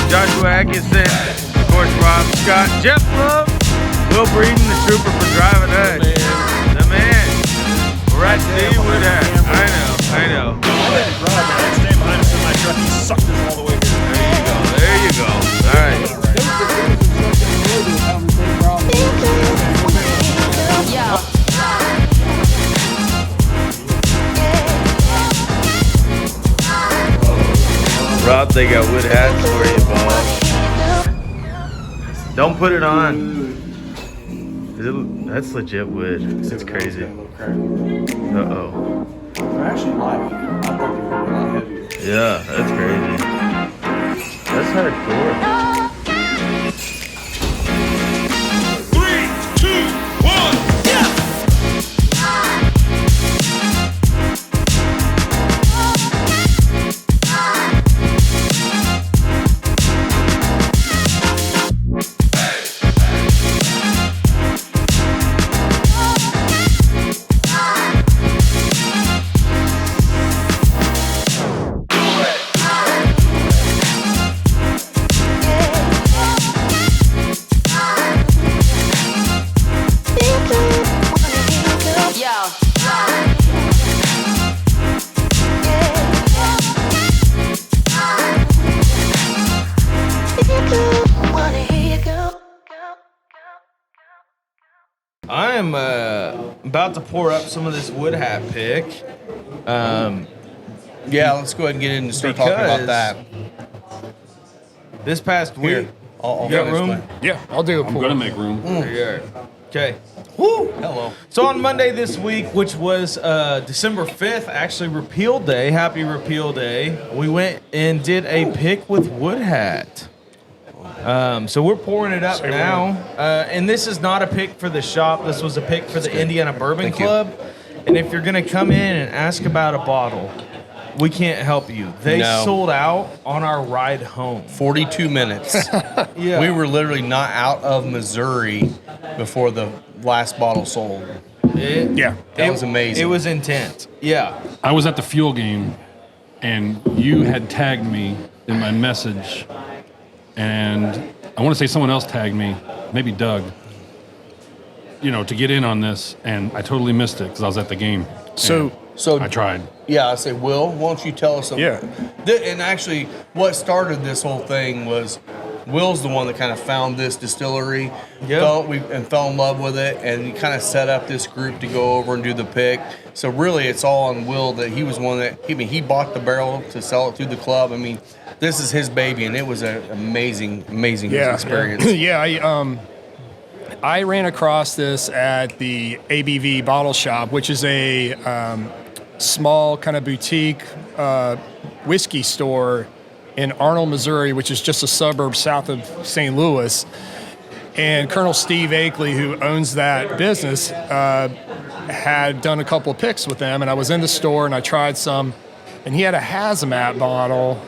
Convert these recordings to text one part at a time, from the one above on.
Joshua Atkinson, of course, Rob Scott, Jeff Love, Will Breeden, the trooper for driving us. The man. We're at the Woodhat. I know. Stay behind us in my truck. He sucked us all the way here. There you go. All right. Rob, they got wood hats for you, boss. Don't put it on. That's legit wood. It's crazy. Uh-oh. They're actually light. I thought they were a lot heavier. Yeah, that's crazy. That's hardcore. 3, 2, 1, yeah! I am about to pour up some of this wood hat pick. Yeah, let's go ahead and get in and start talking about that. This past week, I'll you got room? Yeah, I'll do it. I'm going to make room. Okay. Woo! Hello. So on Monday this week, which was December 5th, actually Repeal Day, happy Repeal Day, we went and did a pick with wood hat. So we're pouring it up now. And this is not a pick for the shop. This was a pick for the Indiana Bourbon Club. And if you're going to come in and ask about a bottle, we can't help you. They sold out on our ride home. 42 minutes. Yeah. We were literally not out of Missouri before the last bottle sold. That was amazing. It was intense. Yeah. I was at the fuel game, and you had tagged me in my message, and I want to say someone else tagged me, maybe Doug, to get in on this, and I totally missed it because I was at the game. So I tried. Yeah, I say, Will, why don't you tell us something? Yeah. And actually, what started this whole thing was Will's the one that kind of found this distillery, fell in love with it, and he kind of set up this group to go over and do the pick. So really, it's all on Will that he was one that, he bought the barrel to sell it through the club. I mean, this is his baby, and it was an amazing experience. Yeah, I ran across this at the ABV Bottle Shop, which is a small kind of boutique whiskey store in Arnold, Missouri, which is just a suburb south of St. Louis. And Colonel Steve Akeley, who owns that business, had done a couple of picks with them. And I was in the store and I tried some. And he had a hazmat bottle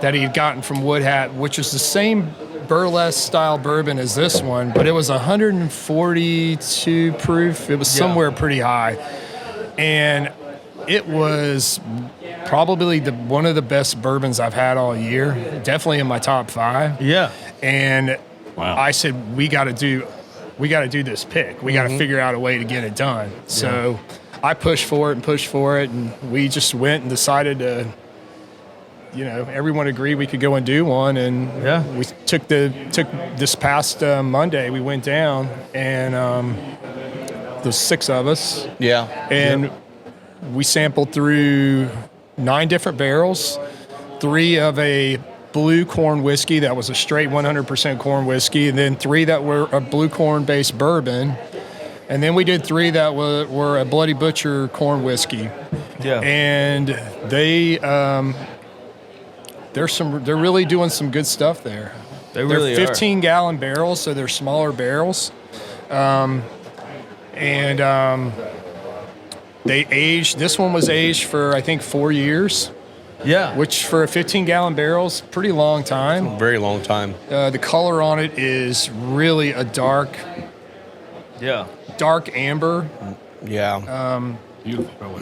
that he had gotten from Wood Hat, which is the same burlesque style bourbon as this one, but it was 142 proof. It was somewhere pretty high. And it was probably one of the best bourbons I've had all year. Definitely in my top 5. Yeah. And Wow. I said, we got to do this pick. We got to figure out a way to get it done. So I pushed for it, and we just went and decided to, everyone agreed we could go and do one. And we took this past Monday, we went down, and the 6 of us. Yeah. And we sampled through 9 different barrels, 3 of a blue corn whiskey that was a straight 100% corn whiskey, and then 3 that were a blue corn based bourbon, and then we did 3 that were a Bloody Butcher corn whiskey. Yeah. And they're really doing some good stuff there. They really They're 15-gallon barrels, so they're smaller barrels, they aged. This one was aged for I think 4 years. Yeah. Which for a 15-gallon barrel is pretty long time. Very long time. The color on it is really a dark amber. Yeah. Beautiful.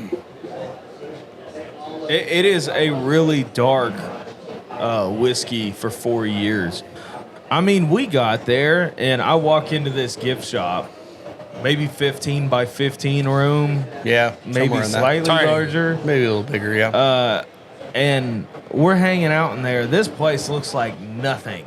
It is a really dark whiskey for 4 years. I mean, we got there, and I walk into this gift shop, maybe 15 by 15 room, Yeah, maybe somewhere in that. slightly Tiny. larger. Maybe a little bigger, yeah. And we're hanging out in there. This place looks like nothing.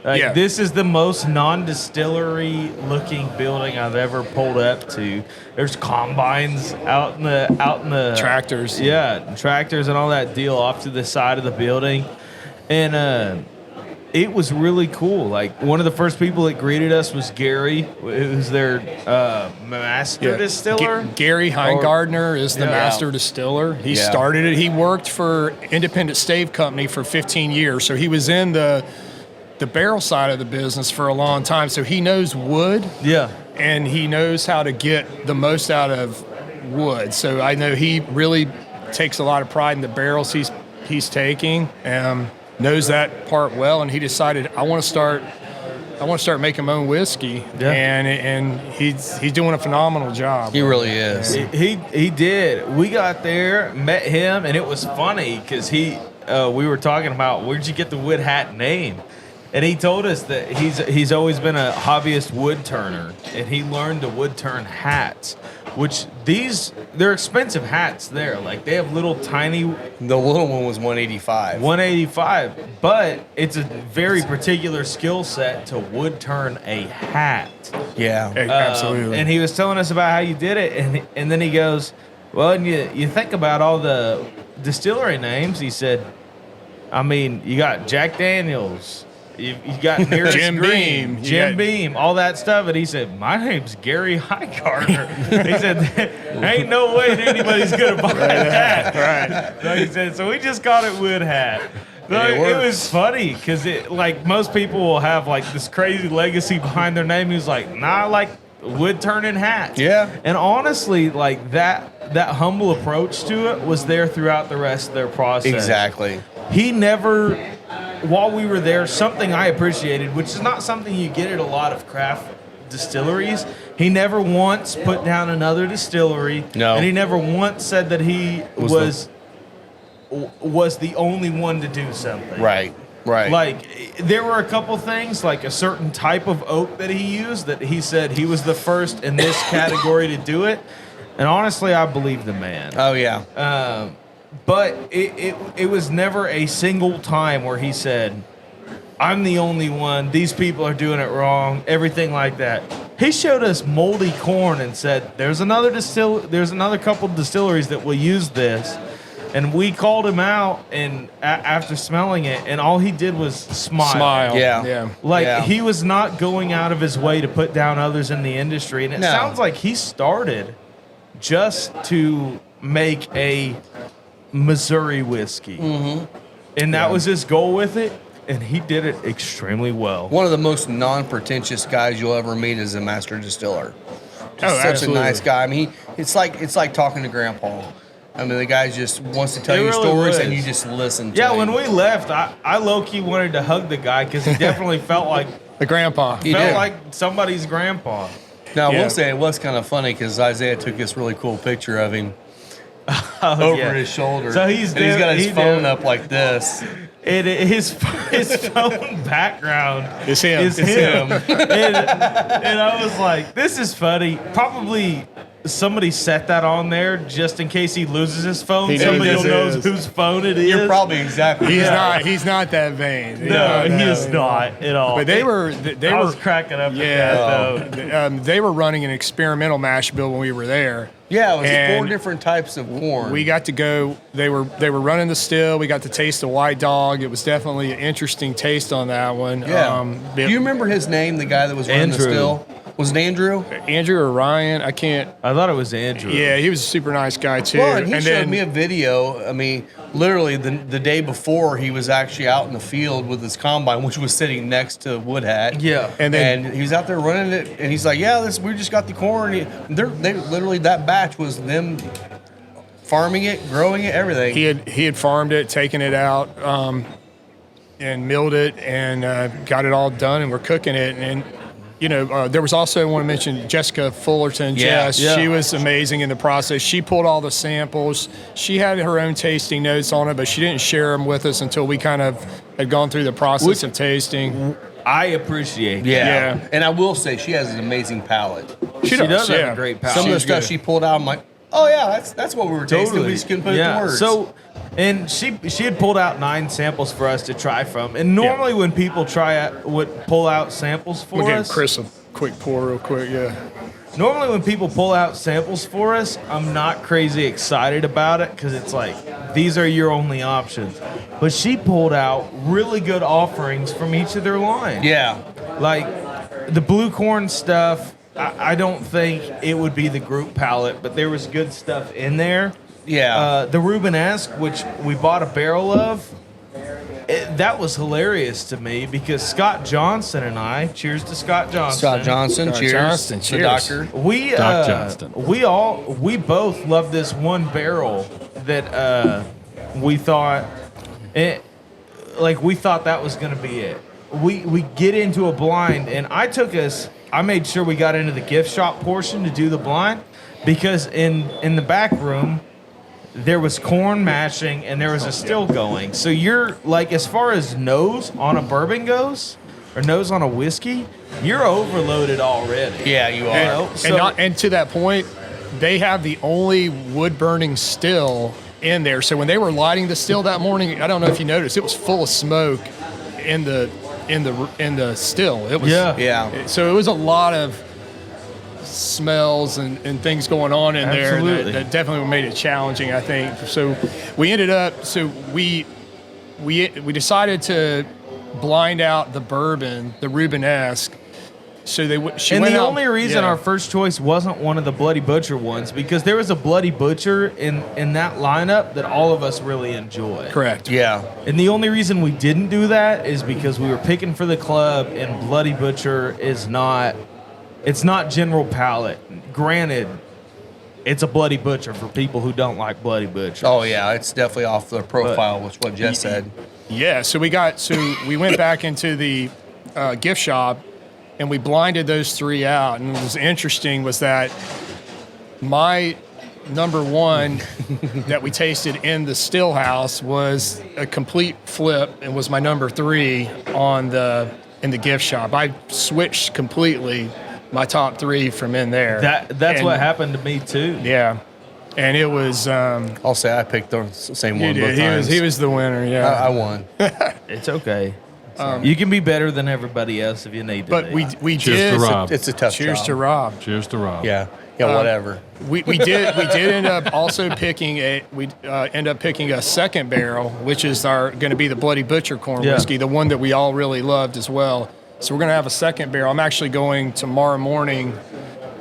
Like, Yeah. This is the most non-distillery looking building I've ever pulled up to. There's combines out in the Tractors. Yeah, tractors and all that deal off to the side of the building, and it was really cool. Like, one of the first people that greeted us was Gary, who's their master distiller. Gary Heingardner is the Yeah. master distiller. He Yeah. started it. He worked for Independent Stave Company for 15 years. So he was in the barrel side of the business for a long time. So he knows wood Yeah. and he knows how to get the most out of wood. So I know he really takes a lot of pride in the barrels he's taking. Knows that part well, and he decided I want to start making my own whiskey, Yeah. and he's doing a phenomenal job. He really is. He did. We got there, met him, and it was funny because we were talking about, where'd you get the wood hat name? And he told us that he's always been a hobbyist wood turner, and he learned to wood turn hats, which they're expensive hats there. Like, they have little tiny The little one was 185. 185, but it's a very particular skill set to wood turn a hat. Yeah. Absolutely. And he was telling us about how you did it, and then he goes, well, and you think about all the distillery names. He said, I mean, you got Jack Daniels, you got Nearest Jim Green, Beam. Jim You got- Beam, all that stuff. And he said, my name's Gary Highgartner. He said, ain't no way that anybody's going to buy that. Right. So he said, so we just called it Wood Hat. So It it works. was funny because like, most people will have like this crazy legacy behind their name. He was like, nah, I like wood turning hats. Yeah. And honestly, like that humble approach to it was there throughout the rest of their process. Exactly. He never, while we were there, something I appreciated, which is not something you get at a lot of craft distilleries. He never once put down another distillery. No. And he never once said that he was the only one to do something. Right. Right. Like, there were a couple things, like a certain type of oak that he used, that he said he was the first in this category to do it. And honestly, I believe the man. Oh yeah. But it was never a single time where he said, I'm the only one, these people are doing it wrong, everything like that. He showed us moldy corn and said, there's another couple distilleries that will use this. And we called him out, and after smelling it, and all he did was smile. Yeah. Yeah. Like, Yeah. he was not going out of his way to put down others in the industry. And it No. sounds like he started just to make a Missouri whiskey. Mm-hmm. And that was his goal with it, and he did it extremely well. One of the most non-pretentious guys you'll ever meet is a master distiller. Just such absolutely. a nice guy. I mean, it's like talking to Grandpa. I mean, the guy just wants to tell It you really stories, was. and you just listen to Yeah, him. when we left, I low-key wanted to hug the guy because he definitely felt like The grandpa. He did. somebody's grandpa. Now, I Yeah. will say it was kind of funny because Isaiah took this really cool picture of him Oh, over yeah. his shoulder. So he's got his he phone did- up like this. His phone background It's him. is It's him. and I was like, this is funny. Probably somebody set that on there just in case he loses his phone. He Somebody knows will it know is. whose phone it is. You're probably exactly He's right. not. He's not that vain. No, he is not at all. But they were. They I were. was cracking up Yeah. at that, though. They were running an experimental mash bill when we were there. Yeah, it was And 4 different types of corn. We got to go. They were running the still. We got to taste the white dog. It was definitely an interesting taste on that one. Yeah. Do you remember his name, the guy that was running the Andrew. still? Was it Andrew? Andrew or Ryan? I can't. I thought it was Andrew. Yeah, he was a super nice guy too. Well, and he showed then me a video. I mean, literally the day before, he was actually out in the field with his combine, which was sitting next to Wood Hat. Yeah. And then- he was out there running it, and he's like, "Yeah, we just got the corn." They literally, that batch was them farming it, growing it, everything. he had farmed it, taken it out, and milled it, and got it all done, and we're cooking it. And there was also, I want to mention Jessica Fullerton. Yeah, Jess, yeah. she was amazing in the process. She pulled all the samples. She had her own tasting notes on it, but she didn't share them with us until we kind of had gone through the process of tasting. I appreciate that. Yeah. And I will say she has an amazing palate. She does have yeah. a great palate. Some of the She's stuff good. she pulled out, I'm like, oh yeah, that's what we were tasting. We just couldn't put it to words. So, and she had pulled out 9 samples for us to try from. And normally when people would pull out samples for We'll give us, Chris a quick pour real quick, yeah. normally when people pull out samples for us, I'm not crazy excited about it because it's like these are your only options. But she pulled out really good offerings from each of their lines. yeah, Like the blue corn stuff, I don't think it would be the group palette, but there was good stuff in there. yeah. The Rubenesque, which we bought a barrel of, that was hilarious to me because Scott Johnson and I, cheers to Scott Johnson. Scott Johnson, Scott cheers. Johnston, The cheers. doctor. We Doc Johnston. we both love this one barrel that we thought we thought that was going to be it. We get into a blind and I made sure we got into the gift shop portion to do the blind because in the back room there was corn mashing and there was a still going. So you're like, as far as nose on a bourbon goes or nose on a whiskey, you're overloaded already. Yeah, you are. And to that point, they have the only wood burning still in there. So when they were lighting the still that morning, I don't know if you noticed, it was full of smoke in the still. It was Yeah. So it was a lot of smells and things going on in Absolutely. there that definitely made it challenging, I think. So we ended up we decided to blind out the bourbon, the Rubenesque. So she And went the out- only reason yeah. our first choice wasn't one of the Bloody Butcher ones because there was a Bloody Butcher in that lineup that all of us really enjoy. Correct. Yeah. And the only reason we didn't do that is because we were picking for the club and Bloody Butcher it's not general palate. Granted, it's a Bloody Butcher for people who don't like Bloody Butcher. Oh yeah, it's definitely off the profile, which what Jess said. Yeah, so we went back into the gift shop and we blinded those 3 out. And what was interesting was that my number one that we tasted in the still house was a complete flip and was my number 3 in the gift shop. I switched completely my top 3 from in there. That's And- what happened to me too. Yeah, and it was I'll say I picked the same you one both did. times. He was the winner. Yeah, I won. It's okay. You can be better than everybody else if you need to. but be. we Cheers did. to Rob. It's a tough Cheers job. to Rob. Cheers to Rob. Yeah. Yeah. Whatever. We did end up also picking a second barrel, which is going to be the Bloody Butcher corn Yeah. whiskey, the one that we all really loved as well. So we're going to have a second barrel. I'm actually going tomorrow morning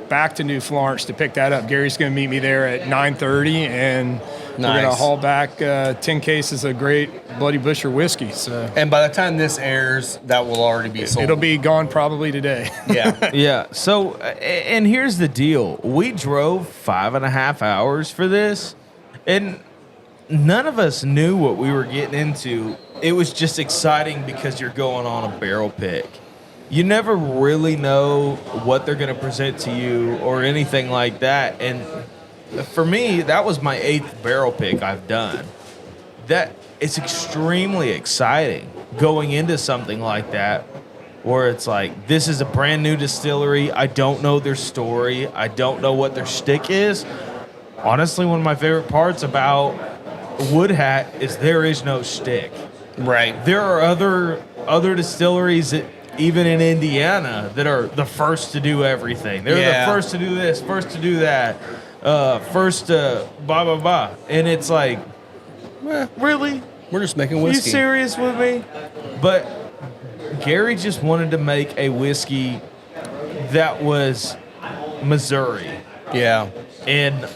back to New Florence to pick that up. Gary's going to meet me there at 9:30, and we're going to Nice. haul back 10 cases of great Bloody Butcher whiskey. So And by the time this airs, that will already be sold. it'll be gone probably today. Yeah. Yeah. So, and here's the deal: we drove 5.5 hours for this, and none of us knew what we were getting into. It was just exciting because you're going on a barrel pick. You never really know what they're going to present to you or anything like that. And for me, that was my 8th barrel pick I've done. That it's extremely exciting going into something like that, where it's like, this is a brand new distillery. I don't know their story. I don't know what their shtick is. Honestly, one of my favorite parts about Wood Hat is there is no shtick. Right. There are other distilleries that, even in Indiana, that are the first to do everything. They're Yeah. the first to do this, first to do that, first to blah, blah, blah. And it's like, really? We're just making Are you whiskey. serious with me? But Gary just wanted to make a whiskey that was Missouri. Yeah. And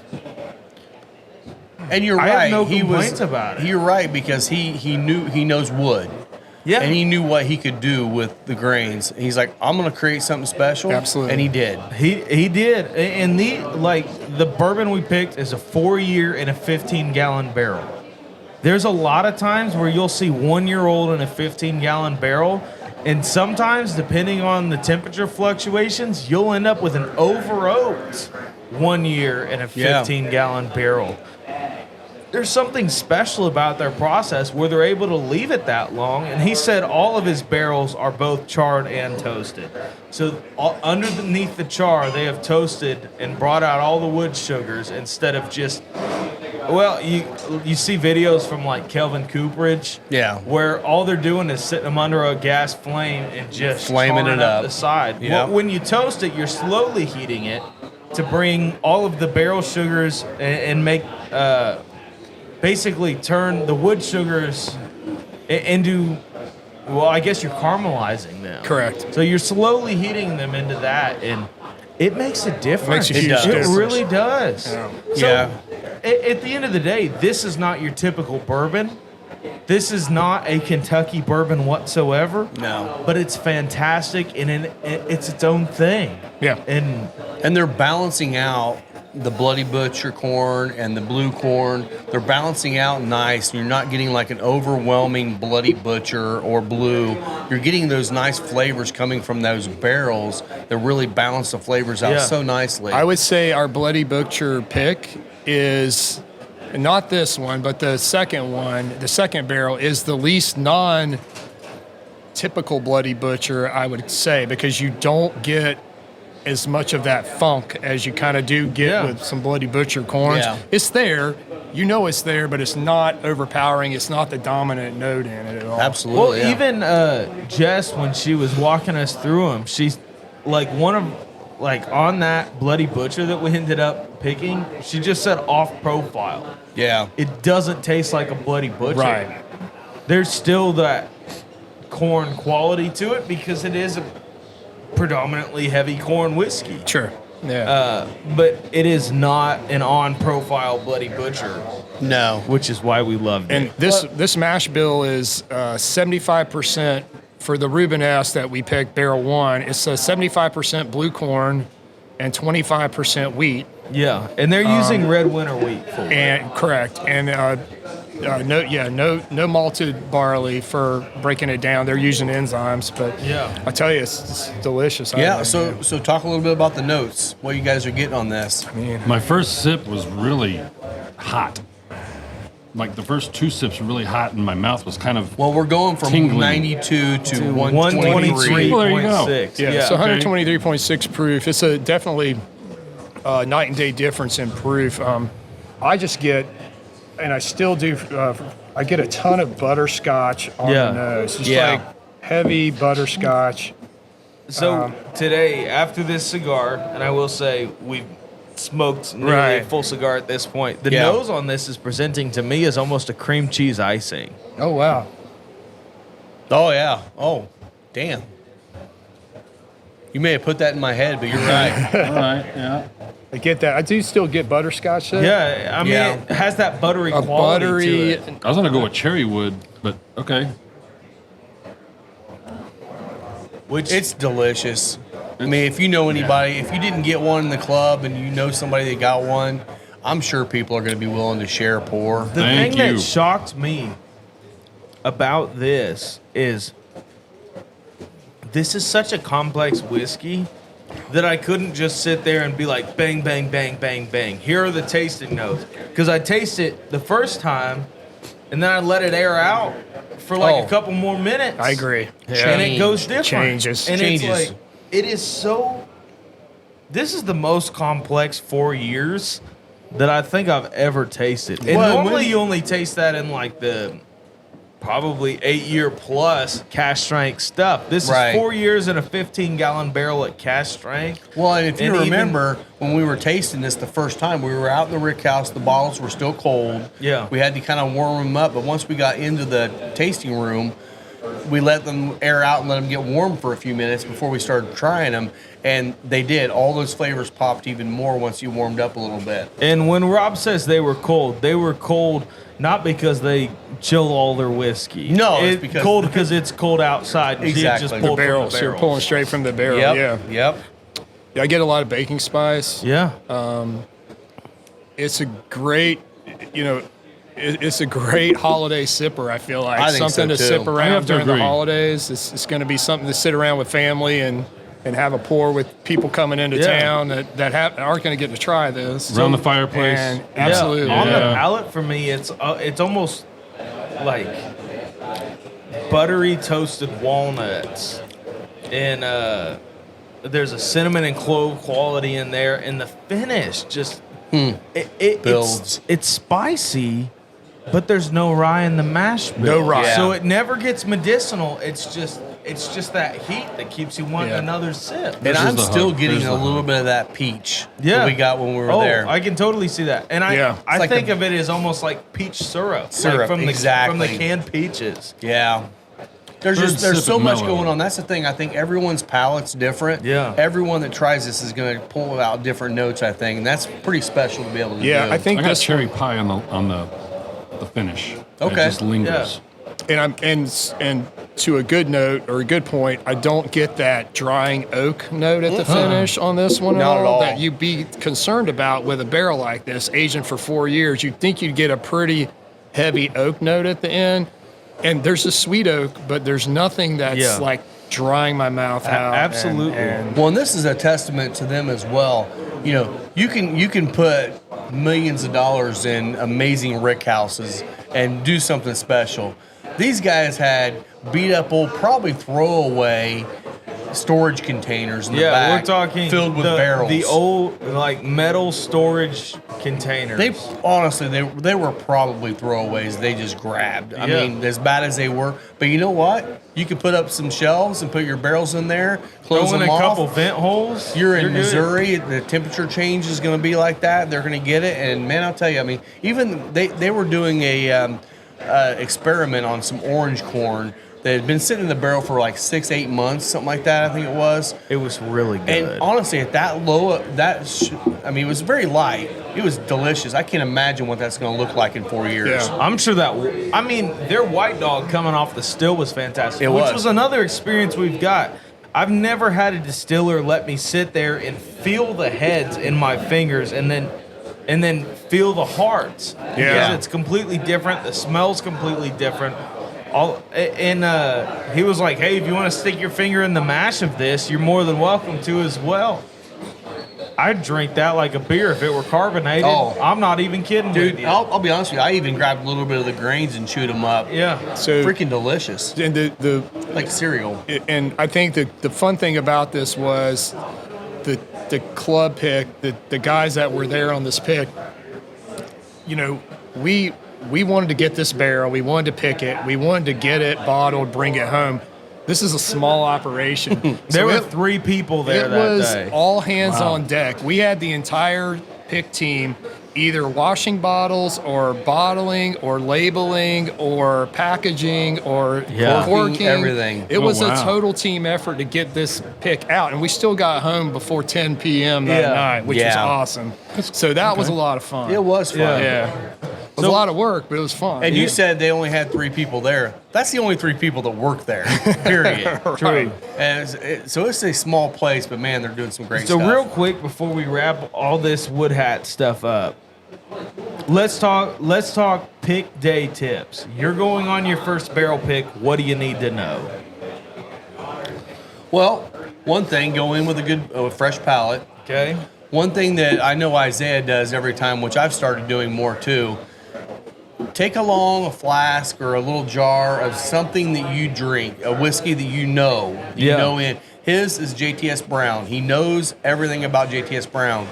And you're I right. have no he complaints was, about it. You're right because he knows wood. yeah, And he knew what he could do with the grains. He's like, I'm gonna create something special. Absolutely. And he did. he did. And the bourbon we picked is a 4-year in a 15-gallon barrel. There's a lot of times where you'll see 1-year-old in a 15-gallon barrel, And sometimes, depending on the temperature fluctuations, you'll end up with an over-oaked 1 year in a 15-gallon barrel. There's something special about their process where they're able to leave it that long. And he said all of his barrels are both charred and toasted. So underneath the char, they have toasted and brought out all the wood sugars instead of just, well, you see videos from like Kelvin Cooperage, where all they're doing is sitting them under a gas flame and just flaming it up the side. Yep. Well, when you toast it, you're slowly heating it to bring all of the barrel sugars and make basically turn the wood sugars into, well, I guess you're caramelizing them. Correct. So you're slowly heating them into that, and it makes a difference. Makes a huge difference. It really does. Yeah. So Yeah. at the end of the day, this is not your typical bourbon. This is not a Kentucky bourbon whatsoever. No. But it's fantastic, and it's its own thing. Yeah. And they're balancing out the Bloody Butcher corn and the blue corn. They're balancing out nice. You're not getting like an overwhelming Bloody Butcher or blue. You're getting those nice flavors coming from those barrels that really balance the flavors out so nicely. I would say our Bloody Butcher pick is not this one, but the second one, the second barrel, is the least non-typical Bloody Butcher, I would say, because you don't get as much of that funk as you kind of do get with some Bloody Butcher corns. Yeah. It's there. You know it's there, but it's not overpowering. It's not the dominant note in it at all. Absolutely. well, even Jess, when she was walking us through them, she's like on that Bloody Butcher that we ended up picking, she just said off profile. Yeah. It doesn't taste like a Bloody Butcher. Right. There's still that corn quality to it because it is a predominantly heavy corn whiskey. Sure. Yeah. But it is not an on-profile Bloody Butcher, No. which is why we loved And it. this mash bill is 75% for the Rubenesque that we picked, barrel one. It's a 75% blue corn and 25% wheat. Yeah, and they're using red winter wheat for it. And correct. And no malted barley for breaking it down. They're using enzymes, but I tell you, it's delicious. Yeah. So talk a little bit about the notes. What you guys are getting on this? My first sip was really hot. Like the first two sips were really hot, and my mouth was kind of Well, we're going from tingling. 92 to 123. Well, there you go. 123.6. Yeah, so 123.6 proof. It's a definitely night and day difference in proof. I just get, and I still do, I get a ton of butterscotch on the nose. Just like heavy butterscotch. So today, after this cigar, and I will say we've smoked nearly a full cigar at this point, the nose on this is presenting to me as almost a cream cheese icing. Oh, wow. Oh, yeah. Oh, damn. You may have put that in my head, but you're right. all right. Yeah. I get that. I do still get butterscotch there. Yeah, I mean, it has that buttery A quality buttery. to it. I was gonna go with cherry wood, but okay. Which It's delicious. I mean, if you know anybody, if you didn't get one in the club and you know somebody that got one, I'm sure people are going to be willing to share a pour. the Thank thing you. that shocked me about this is this is such a complex whiskey that I couldn't just sit there and be like, bang, bang, bang, bang, bang. Here are the tasting notes. Because I taste it the first time, and then I let it air out for like a couple more minutes. I agree. And it goes different. Changes. And Changes. it's like, it is so, this is the most complex 4 years that I think I've ever tasted. And Well, normally when- you only taste that in like the probably 8-year plus cash strength stuff. This Right. is 4 years in a 15-gallon barrel at cash strength. Well, and if you And even- remember, when we were tasting this the first time, we were out in the rick house. The bottles were still cold. Yeah. We had to kind of warm them up. But once we got into the tasting room, we let them air out and let them get warm for a few minutes before we started trying them. And they did. All those flavors popped even more once you warmed up a little bit. And when Rob says they were cold not because they chill all their whiskey. No, it's because- cold because it's cold outside. and you Exactly. Just The pulled from Barrels. You're pulling straight from the barrel. Yep. Yeah. I get a lot of baking spice. Yeah. It's a great, it's a great holiday sipper. I feel like I think something so, to too. sip I around have to during the agree. holidays. It's going to be something to sit around with family and have a pour with people coming into Yeah. town that aren't going to get to try this. Around the fireplace. And absolutely. On the Yeah. palate for me, it's almost like buttery toasted walnuts, and there's a cinnamon and clove quality in there, and the finish just it Builds. It's spicy, but there's no rye in the mash bill. No rye. So it never gets medicinal. It's just that heat that keeps you wanting Yeah. another sip. And This is I'm the still hug. getting There's a the little hug. bit of that peach Yeah, that we got when we were there. I can totally see that, and Yeah. I like think the- of it as almost like peach syrup, Syrup, like from the exactly. canned peaches. Yeah. There's Third there's sip so and much mellow. going on. That's the thing. I think everyone's palate's different. Yeah. Everyone that tries this is going to pull out different notes, I think, and that's pretty special to be able to Yeah, do. I think I got this cherry pie on the finish. Okay. It just lingers. and to a good note or a good point, I don't get that drying oak note at the finish on this one Not at all. that you'd be concerned about with a barrel like this, aging for 4 years. You'd think you'd get a pretty heavy oak note at the end, and there's a sweet oak, but there's nothing that's Yeah. like drying my mouth out. absolutely. Well, and this is a testament to them as well. You know, you can put millions of dollars in amazing rick houses and do something special. These guys had beat up old, probably throwaway storage containers in the Yeah, back, we're talking filled with the, barrels. The old like metal storage containers. They honestly, they were probably throwaways. They just grabbed. I Yeah. mean, as bad as they were, but you know what? You could put up some shelves and put your barrels in there, close throw in them a off. couple vent holes. You're in good. Missouri. The temperature change is going to be like that. They're going to get it, and man, I'll tell you. I mean, even they were doing a experiment on some orange corn that had been sitting in the barrel for like 6-8 months, something like that. I think it was. It was really good. And honestly, at that low, I mean, it was very light. It was delicious. I can't imagine what that's going to look like in 4 years. Yeah. I'm sure that. I mean, their white dog coming off the still was fantastic. It which was. was another experience we've got. I've never had a distiller let me sit there and feel the heads in my fingers, and then feel the hearts. Yeah. Because it's completely different. The smell's completely different. He was like, "Hey, if you want to stick your finger in the mash of this, you're more than welcome to as well." I'd drink that like a beer if it were carbonated. Oh. I'm not even kidding, Dude, with you. I'll be honest with you. I even grabbed a little bit of the grains and chewed them up. Yeah. So Freaking delicious. and the Like cereal. and I think the fun thing about this was the club pick, the guys that were there on this pick. You know, we wanted to get this barrel, we wanted to pick it, we wanted to get it bottled, bring it home. This is a small operation. There So were it- 3 people there It that was day. all hands on deck. We had the entire pick team either washing bottles or bottling or labeling or packaging or Yeah. corking. Everything. It Oh, was a wow. total team effort to get this pick out. And we still got home before 10 p.m. that Yeah. night, which was Yeah. awesome. So that was a lot of fun. It was fun. Yeah. Yeah. It was a lot of work, but it was fun. And you said they only had 3 people there. That's the only 3 people that work there. Period. Right. And so it's a small place, but man, they're doing some great So stuff. real quick before we wrap all this wood hat stuff up, let's talk pick day tips. You're going on your first barrel pick. What do you need to know? Well, one thing, go in with a good, fresh palate. Okay. One thing that I know Isaiah does every time, which I've started doing more too, take along a flask or a little jar of something that you drink, a whiskey that you know. Yeah. In. His is JTS Brown. He knows everything about JTS Brown.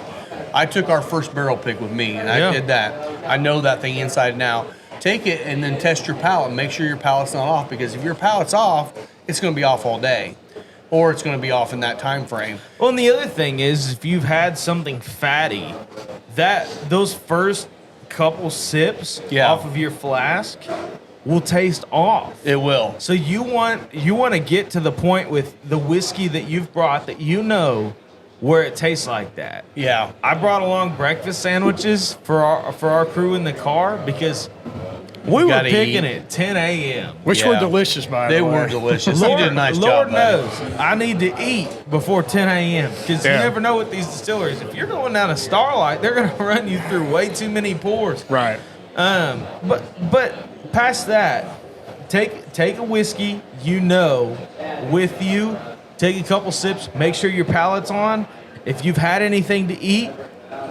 I took our first barrel pick with me, and Yeah. I did that. I know that thing inside and out. Take it and then test your palate. Make sure your palate's not off, because if your palate's off, it's going to be off all day, or it's going to be off in that time frame. Well, and the other thing is, if you've had something fatty, those first couple sips Yeah. off of your flask will taste off. It will. So you want to get to the point with the whiskey that you've brought that you know where it tastes like that. Yeah. I brought along breakfast sandwiches for our crew in the car because we were gotta picking eat. at 10 a.m. Which Yeah. were delicious, by They the way. were delicious. You did a nice Lord job, buddy. knows I need to eat before 10 a.m. because Yeah. you never know with these distilleries. If you're going down a Starlight, they're going to run you through way too many pours. Right. But past that, take a whiskey with you. Take a couple sips. Make sure your palate's on. If you've had anything to eat,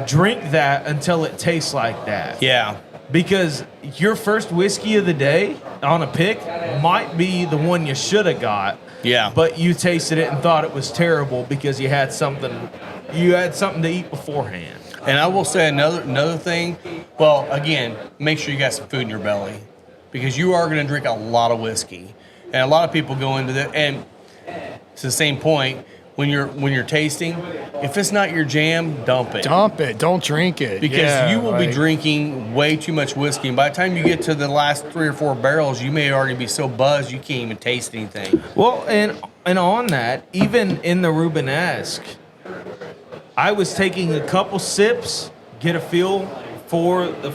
drink that until it tastes like that. Yeah. Because your first whiskey of the day on a pick might be the one you should have got. Yeah. But you tasted it and thought it was terrible because you had something to eat beforehand. And I will say another thing. Well, again, make sure you got some food in your belly, because you are going to drink a lot of whiskey, and a lot of people go into that. And it's the same point when you're tasting. If it's not your jam, dump it. Dump it. Don't drink it. Because you will be drinking way too much whiskey. And by the time you get to the last 3 or 4 barrels, you may already be so buzzed you can't even taste anything. Well, and on that, even in the Rubenesque, I was taking a couple sips, get a feel for the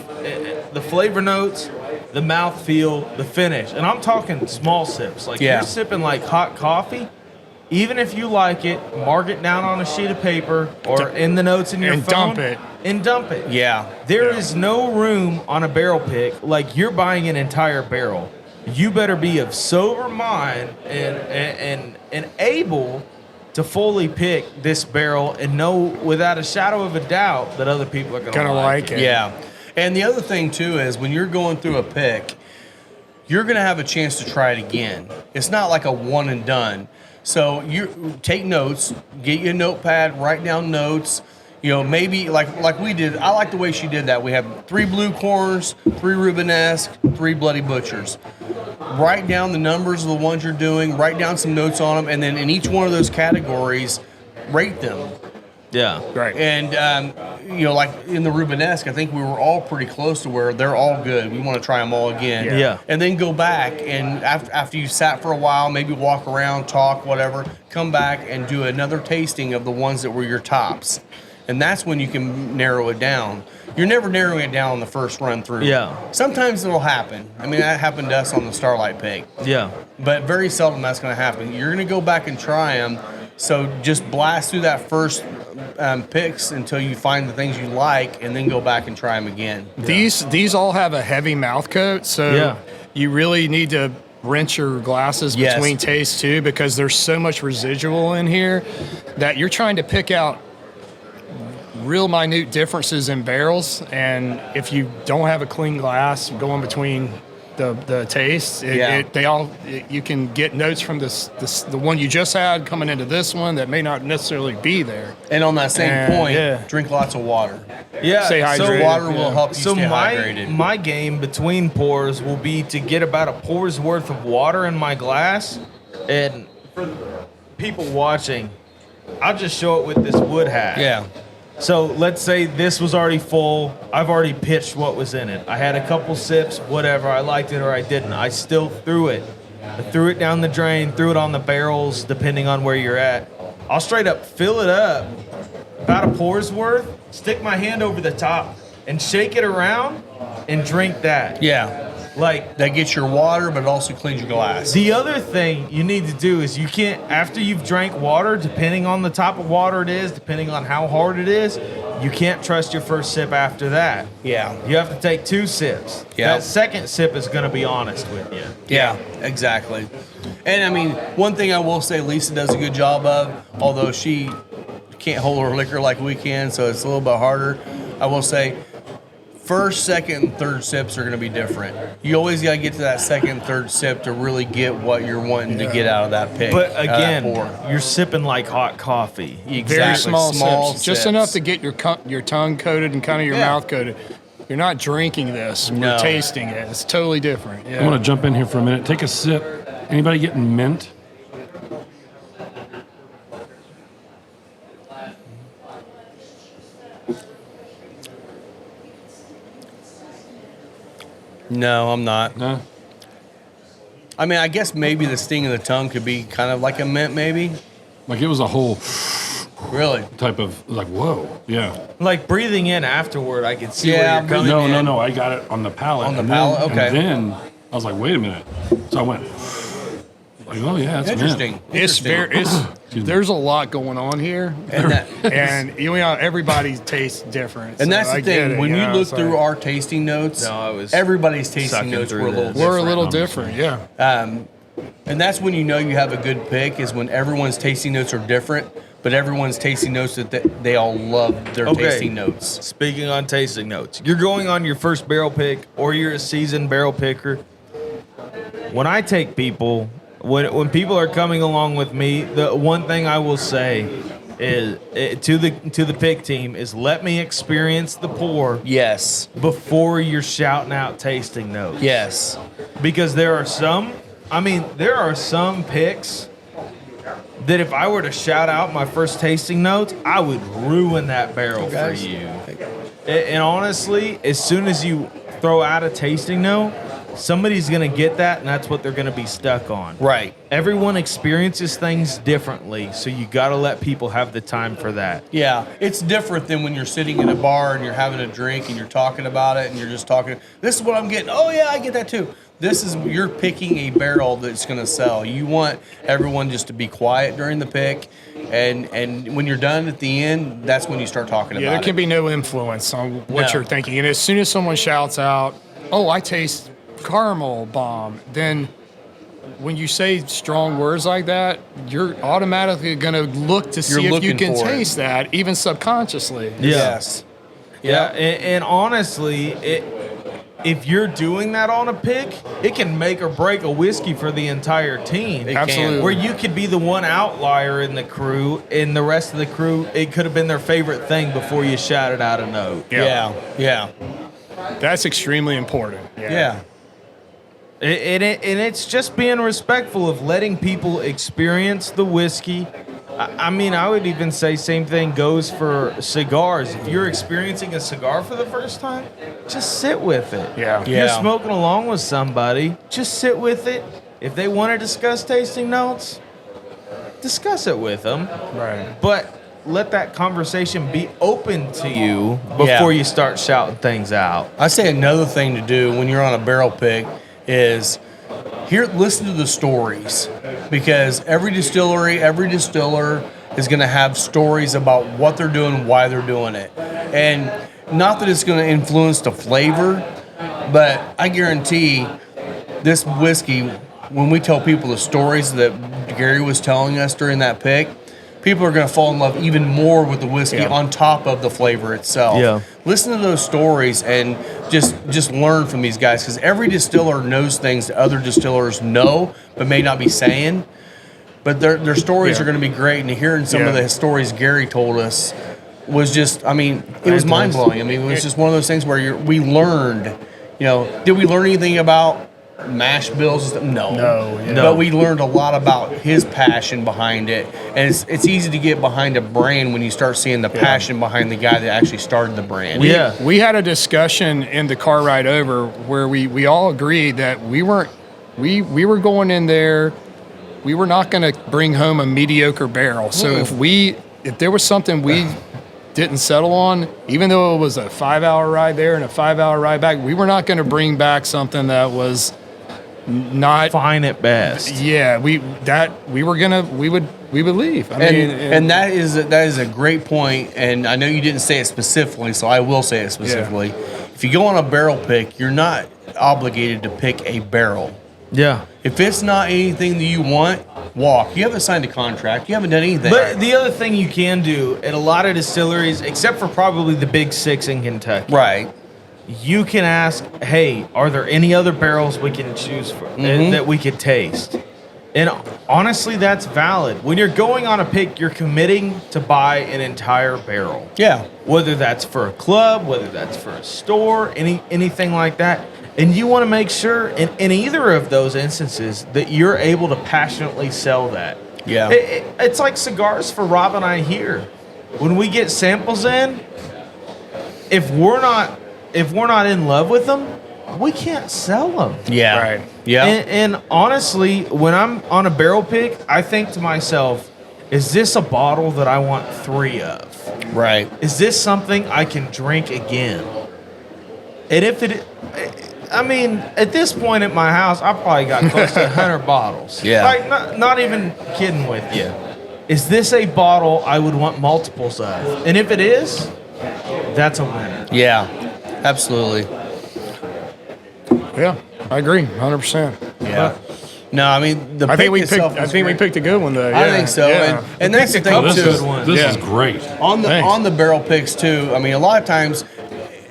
flavor notes, the mouthfeel, the finish. And I'm talking small sips. Like you're sipping like hot coffee. Even if you like it, mark it down on a sheet of paper or in the notes in your and phone. Dump it. Yeah. There is no room on a barrel pick. Like you're buying an entire barrel. You better be of sober mind and able to fully pick this barrel and know without a shadow of a doubt that other people are going to like it. Yeah. And the other thing too is when you're going through a pick, you're going to have a chance to try it again. It's not like a one and done. So you take notes, get you a notepad, write down notes. You know, maybe like we did. I like the way she did that. We have 3 blue corners, 3 Rubenesque, 3 Bloody Butchers. Write down the numbers of the ones you're doing. Write down some notes on them, and then in each one of those categories, rate them. Yeah. Right. And, you know, like in the Rubenesque, I think we were all pretty close to where they're all good. We want to try them all again. Yeah. And then go back, and after you sat for a while, maybe walk around, talk, whatever, come back and do another tasting of the ones that were your tops. And that's when you can narrow it down. You're never narrowing it down on the first run through. Yeah. Sometimes it'll happen. I mean, that happened to us on the Starlight Pick. Yeah. But very seldom that's going to happen. You're going to go back and try them. So just blast through that first picks until you find the things you like, and then go back and try them again. These all have a heavy mouth coat, so you really need to rinse your glasses between tastes too, because there's so much residual in here that you're trying to pick out real minute differences in barrels, and if you don't have a clean glass going between the tastes, you can get notes from the one you just had coming into this one that may not necessarily be there. And on that same point, drink lots of water. Yeah, stay hydrated. So water will help you stay hydrated. My game between pours will be to get about a pour's worth of water in my glass, and for people watching, I'll just show it with this wood hat. Yeah. So let's say this was already full. I've already pitched what was in it. I had a couple sips, whatever. I liked it or I didn't. I still threw it. I threw it down the drain, threw it on the barrels, depending on where you're at. I'll straight up fill it up, about a pour's worth, stick my hand over the top, and shake it around and drink that. Yeah. Like, that gets your water, but it also cleans your glass. The other thing you need to do is you can't, after you've drank water, depending on the type of water it is, depending on how hard it is, you can't trust your first sip after that. Yeah. You have to take 2 sips. Yeah. That second sip is going to be honest with you. Yeah, exactly. And I mean, one thing I will say Lisa does a good job of, although she can't hold her liquor like we can, so it's a little bit harder, I will say, first, second, and third sips are going to be different. You always got to get to that second and third sip to really get what you're wanting to get out of that pick. But again, you're sipping like hot coffee. Exactly. Very small sips. Just enough to get your tongue coated and kind of your mouth coated. You're not drinking this. You're tasting it. It's totally different. Yeah. I want to jump in here for a minute. Take a sip. Anybody getting mint? No, I'm not. No? I mean, I guess maybe the sting of the tongue could be kind of like a mint, maybe. Like it was a whole Really? type of, like, whoa. Yeah. Like breathing in afterward, I can see where you're coming in. No. I got it on the palate. On the and palate? then, Okay. And then I was like, wait a minute. So I went, Like, oh yeah, that's Interesting. It's very. There's a lot going on here, and you know everybody tastes different. And so that's the I get thing. it, when you know, look it's like- through our tasting notes, No, I was everybody's tasting sucking notes through were a little this. different. we're a little different, yeah. And that's when you know you have a good pick is when everyone's tasting notes are different, but everyone's tasting notes that they all love their tasting notes. Speaking on tasting notes, you're going on your first barrel pick or you're a seasoned barrel picker. When I take people, when people are coming along with me, the one thing I will say is to the pick team is let me experience the pour Yes. before you're shouting out tasting notes. Yes. Because there are some picks that if I were to shout out my first tasting notes, I would ruin that barrel for you. And honestly, as soon as you throw out a tasting note, somebody's going to get that, and that's what they're going to be stuck on. Right. Everyone experiences things differently, so you got to let people have the time for that. Yeah, it's different than when you're sitting in a bar and you're having a drink and you're talking about it and you're just talking, this is what I'm getting. Oh, yeah, I get that too. This is, you're picking a barrel that's going to sell. You want everyone just to be quiet during the pick. And when you're done at the end, that's when you start talking Yeah, about there can it. be no influence on what No. you're thinking. And as soon as someone shouts out, "Oh, I taste caramel bomb," then when you say strong words like that, you're automatically going to look to see You're if you looking can for it. taste that, even subconsciously. Yes. Yeah, and honestly, if you're doing that on a pick, it can make or break a whiskey for the entire team. Absolutely. Where you could be the one outlier in the crew, and the rest of the crew, it could have been their favorite thing before you shouted out a note. Yeah. Yeah. That's extremely important. Yeah. And it's just being respectful of letting people experience the whiskey. I mean, I would even say same thing goes for cigars. If you're experiencing a cigar for the first time, just sit with it. Yeah. If you're smoking along with somebody, just sit with it. If they want to discuss tasting notes, discuss it with them. Right. But let that conversation be open to you before you start shouting things out. I say another thing to do when you're on a barrel pick is listen to the stories, because every distiller is going to have stories about what they're doing, why they're doing it. And not that it's going to influence the flavor, but I guarantee this whiskey, when we tell people the stories that Gary was telling us during that pick, people are going to fall in love even more with the whiskey on top of the flavor itself. Yeah. Listen to those stories and just learn from these guys, because every distiller knows things that other distillers know but may not be saying. But their stories are going to be great, and hearing some of the stories Gary told us was just, I mean, it was mind blowing. I mean, it was just one of those things where we learned, did we learn anything about mash bills? No. But we learned a lot about his passion behind it, and it's easy to get behind a brand when you start seeing the passion behind the guy that actually started the brand. We had a discussion in the car ride over where we all agreed that we were going in there, we were not going to bring home a mediocre barrel. So if there was something we didn't settle on, even though it was a 5-hour ride there and a 5-hour ride back, we were not going to bring back something that was not Fine at best. Yeah, we would leave. I mean, And that is a great point, and I know you didn't say it specifically, so I will say it specifically. If you go on a barrel pick, you're not obligated to pick a barrel. Yeah. If it's not anything that you want, walk. You haven't signed a contract. You haven't done anything. But the other thing you can do at a lot of distilleries, except for probably the big six in Kentucky, right. you can ask, hey, are there any other barrels we can choose for that we could taste? And honestly, that's valid. When you're going on a pick, you're committing to buy an entire barrel. Yeah. Whether that's for a club, whether that's for a store, anything like that. And you want to make sure in either of those instances that you're able to passionately sell that. Yeah. It's like cigars for Rob and I here. When we get samples in, if we're not in love with them, we can't sell them. Yeah. Right. Yeah. And honestly, when I'm on a barrel pick, I think to myself, is this a bottle that I want 3 of? right. Is this something I can drink again? And if it, I mean, at this point at my house, I probably got close to 100 bottles. Yeah. Like, not even kidding with you. Is this a bottle I would want multiples of? And if it is, that's a winner. Yeah, absolutely. Yeah, I agree, 100%. Yeah. No, I mean the I think pick we itself picked. I was think we great. picked a good one though. I Yeah, think so, yeah. and that's the picked a thing couple too. good ones. This Yeah. is great. On the Thanks. on the barrel picks too. I mean, a lot of times,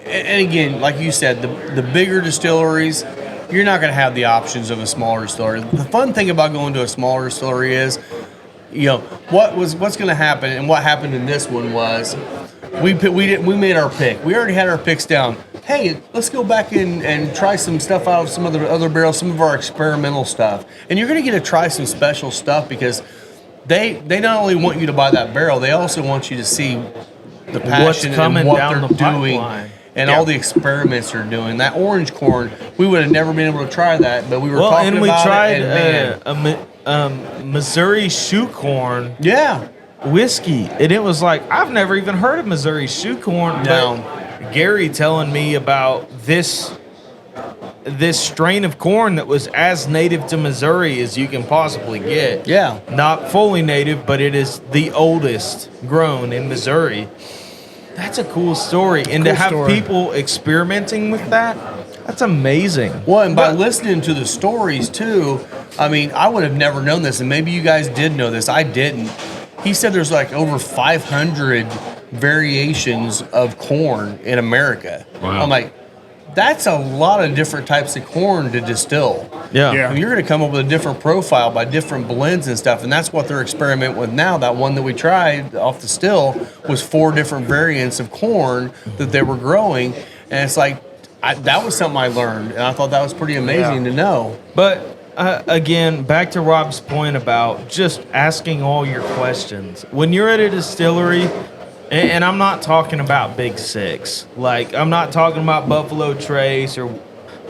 and again, like you said, the bigger distilleries, you're not going to have the options of a smaller distillery. The fun thing about going to a smaller distillery is, you know, what's going to happen, and what happened in this one was, we made our pick. We already had our picks down. Hey, let's go back and try some stuff out of some of the other barrels, some of our experimental stuff. And you're going to get to try some special stuff because they not only want you to buy that barrel, they also want you to see the passion coming and what down they're the doing pipeline. and all the experiments they're doing. That orange corn, we would have never been able to try that, but we were talking and we about tried it. And man, Missouri shoe corn yeah. whiskey, and it was like, I've never even heard of Missouri shoe corn. No. But Gary telling me about this strain of corn that was as native to Missouri as you can possibly get. Yeah. Not fully native, but it is the oldest grown in Missouri. That's a cool story. And to Cool have story. people experimenting with that, that's amazing. Well, and by But- listening to the stories too, I mean, I would have never known this, and maybe you guys did know this. I didn't. He said there's like over 500 variations of corn in America. Wow. I'm like, that's a lot of different types of corn to distill. Yeah. Yeah. I mean, you're going to come up with a different profile by different blends and stuff, and that's what they're experimenting with now. That one that we tried off the still was 4 different variants of corn that they were growing, and it's like that was something I learned, and I thought that was pretty amazing to know. But again, back to Rob's point about just asking all your questions. When you're at a distillery, and I'm not talking about Big Six, like I'm not talking about Buffalo Trace or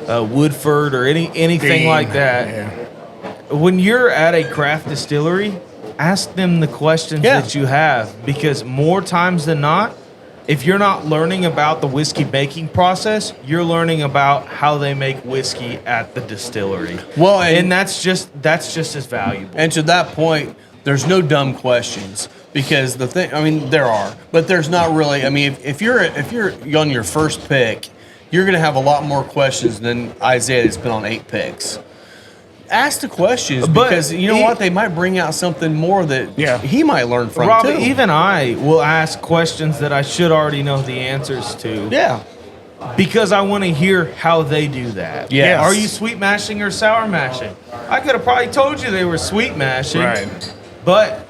Woodford or anything Dean. like that. Yeah. When you're at a craft distillery, ask them the questions Yeah. that you have, because more times than not, if you're not learning about the whiskey making process, you're learning about how they make whiskey at the distillery. Well, And that's just as valuable. And to that point, there's no dumb questions because the thing, I mean, there are, but there's not really. I mean, if you're on your first pick, you're going to have a lot more questions than Isaiah that's been on 8 picks. Ask the questions But because you know what, they might bring out something more that he might learn from Rob, too. even I will ask questions that I should already know the answers to. Yeah. Because I want to hear how they do that. Yes. Are you sweet mashing or sour mashing? I could have probably told you they were sweet mashing. Right. But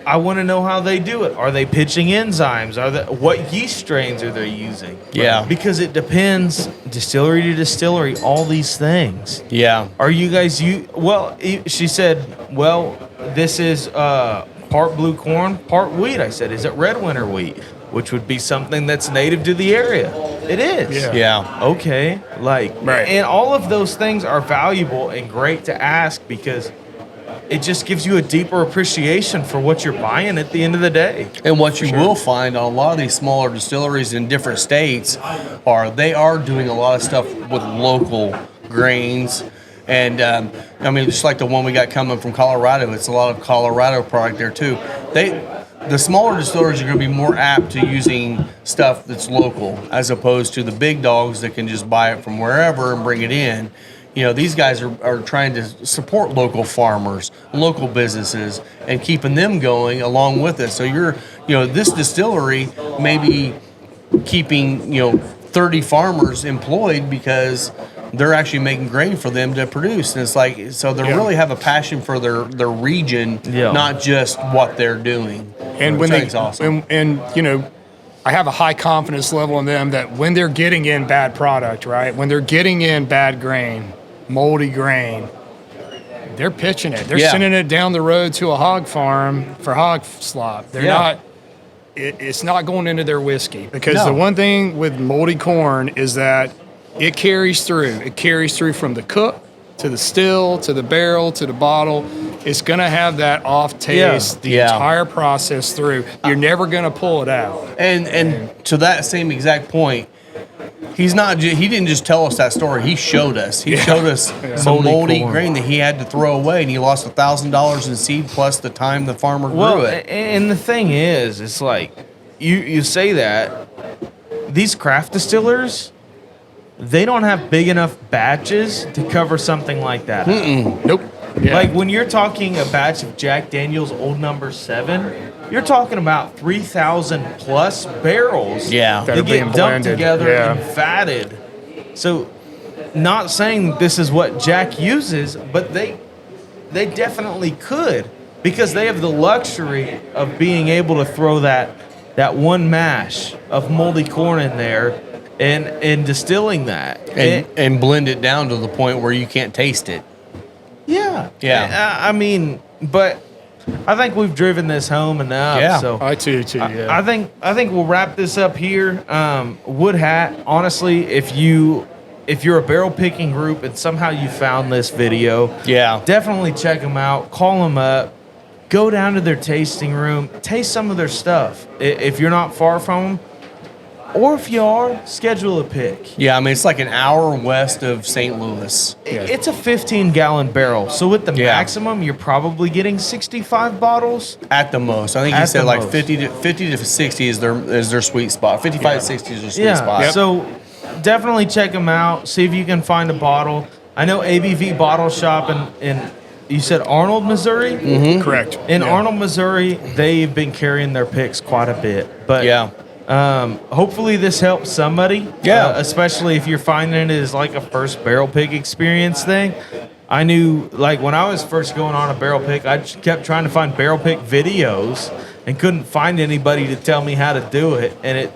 I want to know how they do it. Are they pitching enzymes? What yeast strains are they using? Yeah. Because it depends, distillery to distillery, all these things. Yeah. Are you guys she said, well, this is part blue corn, part wheat. I said, is it red winter wheat? Which would be something that's native to the area. It is. Yeah. Yeah. Okay. Right. And all of those things are valuable and great to ask because it just gives you a deeper appreciation for what you're buying at the end of the day. And what you will find on a lot of these smaller distilleries in different states they are doing a lot of stuff with local grains. And I mean, just like the one we got coming from Colorado, it's a lot of Colorado product there too. The smaller distilleries are going to be more apt to using stuff that's local as opposed to the big dogs that can just buy it from wherever and bring it in. You know, these guys are trying to support local farmers, local businesses, and keeping them going along with it. So this distillery may be keeping, 30 farmers employed because they're actually making grain for them to produce. And it's like, so they really have a passion for their region, not just what they're doing. And when which I they think is awesome. I have a high confidence level in them that when they're getting in bad product, right? When they're getting in bad grain, moldy grain, they're pitching it. They're sending it down the road to a hog farm for hog slop. They're not. It's not going into their whiskey because the one thing with moldy corn is that it carries through. It carries through from the cook to the still to the barrel to the bottle. It's going to have that off taste the entire process through. You're never going to pull it out. And to that same exact point, He's not. He didn't just tell us that story. He showed us. He showed us some moldy corn. grain that he had to throw away, and he lost $1,000 in seed plus the time the farmer grew Well, it. and the thing is, it's like you say that these craft distillers, they don't have big enough batches to cover something like that. Nope. Yeah. Like when you're talking a batch of Jack Daniel's Old Number 7, you're talking about 3,000 plus barrels Yeah. That that are being get dumped blended. together Yeah. and fatted. So, not saying this is what Jack uses, but they definitely could because they have the luxury of being able to throw that one mash of moldy corn in there and distilling that. And blend it down to the point where you can't taste it. Yeah. Yeah. I mean, but I think we've driven this home enough. Yeah. So I too. Yeah. I think we'll wrap this up here. Wood Hat, honestly, if you're a barrel picking group and somehow you found this video, Yeah. definitely check them out. Call them up. Go down to their tasting room. Taste some of their stuff. If you're not far from them, or if you are, schedule a pick. Yeah, I mean, it's like an hour west of St. Louis. It's a 15-gallon barrel. So with the Yeah. maximum, you're probably getting 65 bottles. At the most. I think he At said the like most. 50 to 60 is their sweet spot. 55 to 60 is their sweet spot. So definitely check them out. See if you can find a bottle. I know ABV Bottle Shop in you said Arnold, Missouri? Correct. In Yeah. Arnold, Missouri, they've been carrying their picks quite a bit. But Yeah. hopefully this helps somebody. Yeah. Especially if you're finding it as like a first barrel pick experience thing. I knew, like, when I was first going on a barrel pick, I just kept trying to find barrel pick videos and couldn't find anybody to tell me how to do it. And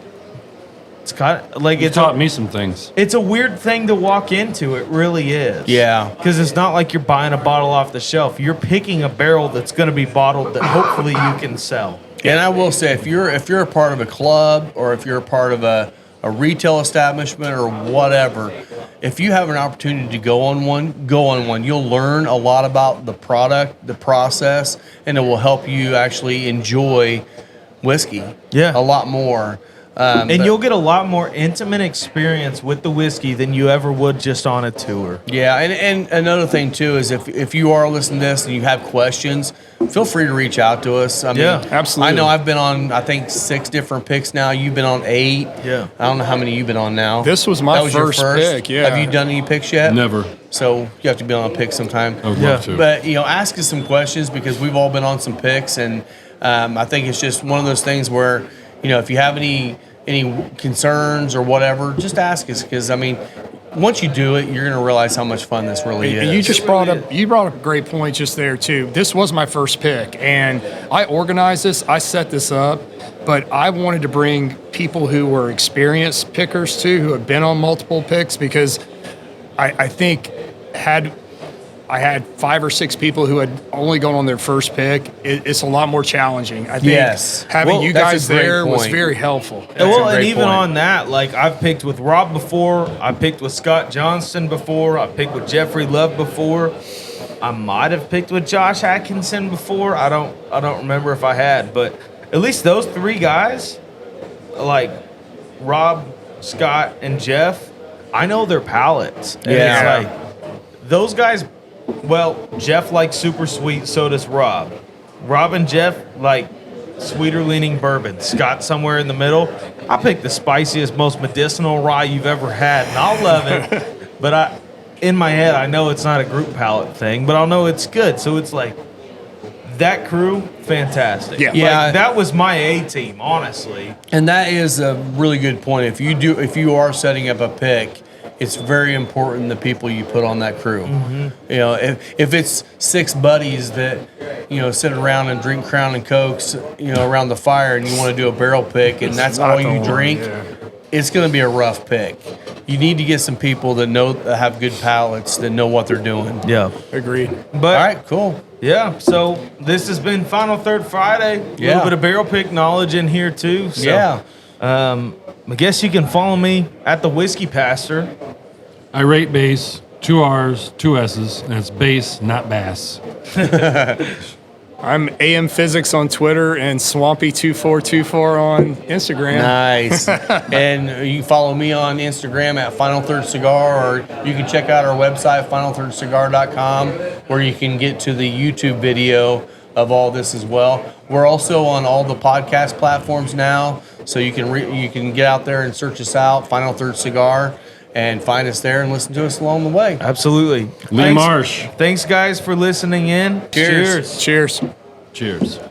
it's kind of like You taught me some things. it's a weird thing to walk into. It really is. Yeah. Because it's not like you're buying a bottle off the shelf. You're picking a barrel that's going to be bottled that hopefully you can sell. And I will say, if you're a part of a club or if you're a part of a retail establishment or whatever, if you have an opportunity to go on one, go on one. You'll learn a lot about the product, the process, and it will help you actually enjoy whiskey. Yeah. a lot more. And But- you'll get a lot more intimate experience with the whiskey than you ever would just on a tour. Yeah, and another thing too is if you are listening to this and you have questions, feel free to reach out to us. I mean, Yeah, absolutely. I know I've been on, I think, 6 different picks now. You've been on 8. Yeah. I don't know how many you've been on now. This was my That your first pick, yeah. Have you done any picks yet? Never. So you have to be on a pick sometime. I would Yeah. love to. But ask us some questions because we've all been on some picks, and I think it's just one of those things where if you have any concerns or whatever, just ask us because I mean, once you do it, you're going to realize how much fun this really is. And you just brought up a great point just there too. This was my first pick, and I organized this. I set this up, but I wanted to bring people who were experienced pickers too, who have been on multiple picks, because I think I had 5 or 6 people who had only gone on their first pick. It's a lot more challenging. I think Yes. having Well, you that's a guys great there was point. very helpful. Well, and great even point. on that, like I've picked with Rob before, I picked with Scott Johnston before, I picked with Jeffrey Love before. I might have picked with Josh Atkinson before. I don't remember if I had, but at least those 3 guys, like Rob, Scott, and Jeff, I know their palates. And Yeah. it's like those guys. Well, Jeff likes super sweet, so does Rob. Rob and Jeff like sweeter leaning bourbon. Scott somewhere in the middle. I picked the spiciest, most medicinal rye you've ever had, and I'll love it. But in my head, I know it's not a group palate thing, but I'll know it's good. So it's like that crew, fantastic. Yeah. Like, Yeah. that was my A team, honestly. And that is a really good point. If you are setting up a pick, it's very important the people you put on that crew. If it's 6 buddies that sit around and drink Crown and Cokes around the fire, and you want to do a barrel pick, and that's not all the you one, drink, yeah. it's going to be a rough pick. You need to get some people that have good palates, that know what they're doing. Yeah. Agreed. But All right, cool. yeah, so this has been Final Third Friday. A Yeah. little bit of barrel pick knowledge in here too. So, Yeah. I guess you can follow me at the Whiskey Pastor. I rate bass, 2 R's, 2 S's, and it's bass, not bass. I'm AM Physics on Twitter and Swampy2424 on Instagram. Nice. And you can follow me on Instagram at Final Third Cigar, or you can check out our website, finalthirdcigar.com, where you can get to the YouTube video of all this as well. We're also on all the podcast platforms now, so you can get out there and search us out, Final Third Cigar, and find us there and listen to us along the way. Absolutely. Lee Marsh. Thanks, guys, for listening in. Cheers. Cheers. Cheers.